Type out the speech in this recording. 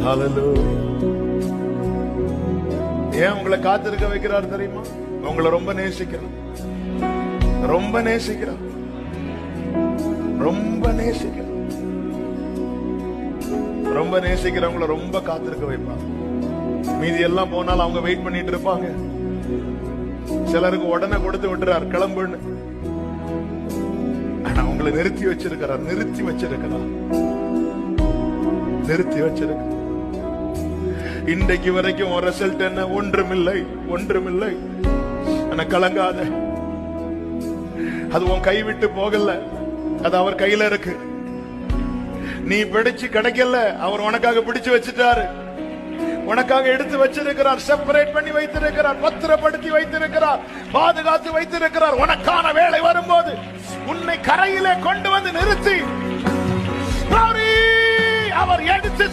ஹalleluya. ஏன் உங்களை காத்திருக்க வைக்கிறார் தெரியுமா? உங்களை ரொம்ப நேசிக்கிறார், ரொம்ப நேசிக்கிறார், ரொம்ப நேசிக்கிறார். ரொம்ப நேசிக்கிறவங்களை ரொம்ப காத்திருக்க வைப்பாங்க. மீதி எல்லாம் போனாலும் அவங்க வெயிட் பண்ணிட்டு இருப்பாங்க. சிலருக்கு உடனே கொடுத்து விட்டுறார் கிளம்புன்னு. ஆனா உங்களை நிறுத்தி வச்சிருக்கிறார், நிறுத்தி வச்சிருக்கிறார், நிறுத்தி வச்சிருக்கிறார். இன்றைக்கு வரைக்கும் ஒரு ரிசல்ட் என்ன? ஒன்றுமில்லை, ஒன்றுமில்லை. ஆனா கலங்காத, அது உன் கை விட்டு போகல, அது அவர் கையில இருக்கு. நீ பிடிச்சு கிடைக்கல, அவர் உனக்காக பிடிச்சு வச்சுட்டாரு, உனக்காக எடுத்து வச்சிருக்கிறார், செப்பரேட் பண்ணி வைத்திருக்கிறார், பத்திரப்படுத்தி வைத்திருக்கிறார், பாதுகாத்து வைத்திருக்கிறார். உனக்கான வேலை வரும்போது உன்னை கரையிலே கொண்டு வந்து நிறுத்தி அவர் எடுத்து